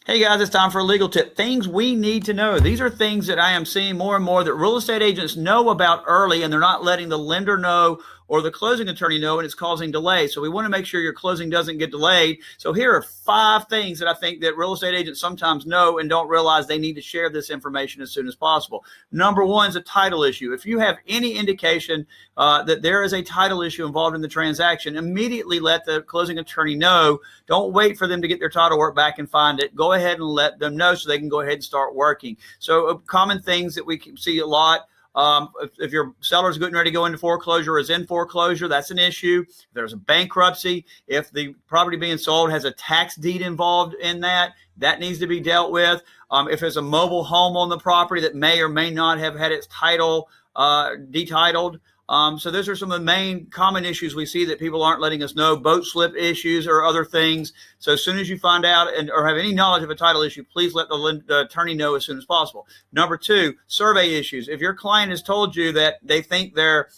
Hey guys, it's time for a legal tip. Things we need to know. These are things that I am seeing more and more that real estate agents know about early and they're not letting the lender know or the closing attorney know, and it's causing delay. So we want to make sure your closing doesn't get delayed. So here are 5 things that I think that real estate agents sometimes know and don't realize they need to share this information as soon as possible. Number 1 is a title issue. If you have any indication that there is a title issue involved in the transaction, immediately let the closing attorney know. Don't wait for them to get their title work back and find it. Go ahead and let them know so they can go ahead and start working. So common things that we can see a lot. If your seller's getting ready to go into foreclosure or is in foreclosure, that's an issue. If there's a bankruptcy, if the property being sold has a tax deed involved in that, that needs to be dealt with. If there's a mobile home on the property that may or may not have had its title detitled. So those are some of the main common issues we see that people aren't letting us know, boat slip issues or other things. So as soon as you find out or have any knowledge of a title issue, please let the attorney know as soon as possible. Number 2, survey issues. If your client has told you that they think their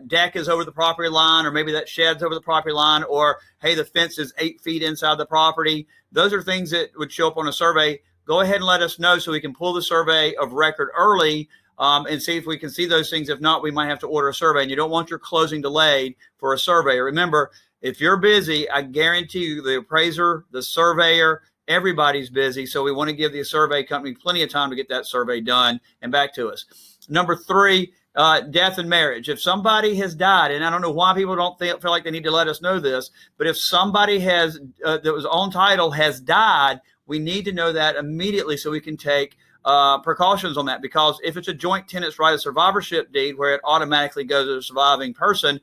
deck is over the property line, or maybe that shed's over the property line, or hey, the fence is 8 feet inside the property, those are things that would show up on a survey. Go ahead and let us know so we can pull the survey of record early and see if we can see those things. If not, we might have to order a survey, and you don't want your closing delayed for a survey. Remember, if you're busy, I guarantee you the appraiser, the surveyor, everybody's busy. So we want to give the survey company plenty of time to get that survey done and back to us. Number 3, death and marriage. If somebody has died, and I don't know why people don't feel like they need to let us know this, but if somebody has that was on title has died, we need to know that immediately so we can take precautions on that, because if it's a joint tenants right of survivorship deed where it automatically goes to the surviving person,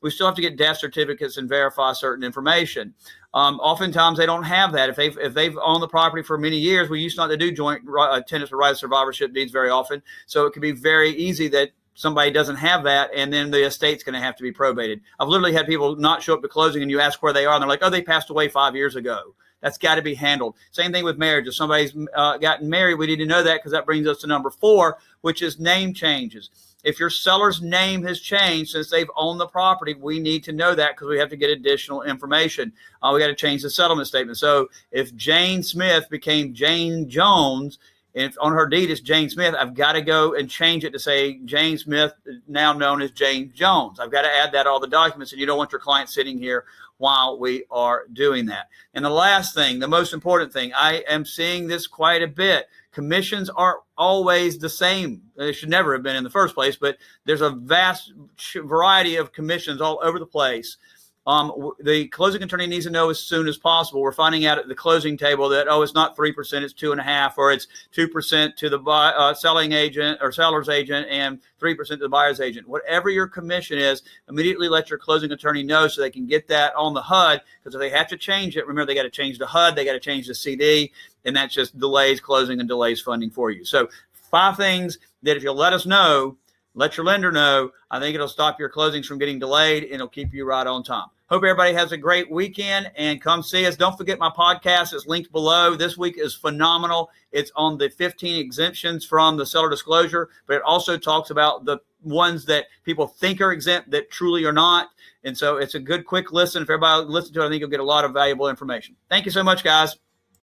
we still have to get death certificates and verify certain information. Oftentimes they don't have that. If they've owned the property for many years, we used not to do joint tenants right of survivorship deeds very often. So it can be very easy that somebody doesn't have that, and then the estate's going to have to be probated. I've literally had people not show up to closing, and you ask where they are, and they're like, oh, they passed away 5 years ago. That's got to be handled. Same thing with marriage. If somebody's gotten married, we need to know that, because that brings us to number 4, which is name changes. If your seller's name has changed since they've owned the property, we need to know that because we have to get additional information. We got to change the settlement statement. So if Jane Smith became Jane Jones, and if on her deed it's Jane Smith, I've got to go and change it to say Jane Smith, now known as Jane Jones. I've got to add that to all the documents, and you don't want your client sitting here while we are doing that. And the last thing, the most important thing, I am seeing this quite a bit. Commissions aren't always the same. They should never have been in the first place, but there's a vast variety of commissions all over the place. The closing attorney needs to know as soon as possible. We're finding out at the closing table that, it's not 3%, it's 2.5%, or it's 2% to the selling agent or seller's agent and 3% to the buyer's agent. Whatever your commission is, immediately let your closing attorney know so they can get that on the HUD, because if they have to change it, remember, they got to change the HUD, they got to change the CD, and that just delays closing and delays funding for you. So 5 things that if you'll let us know, let your lender know, I think it'll stop your closings from getting delayed, and it'll keep you right on time. Hope everybody has a great weekend, and come see us. Don't forget my podcast is linked below. This week is phenomenal. It's on the 15 exemptions from the seller disclosure, but it also talks about the ones that people think are exempt that truly are not. And so it's a good quick listen. If everybody listens to it, I think you'll get a lot of valuable information. Thank you so much, guys.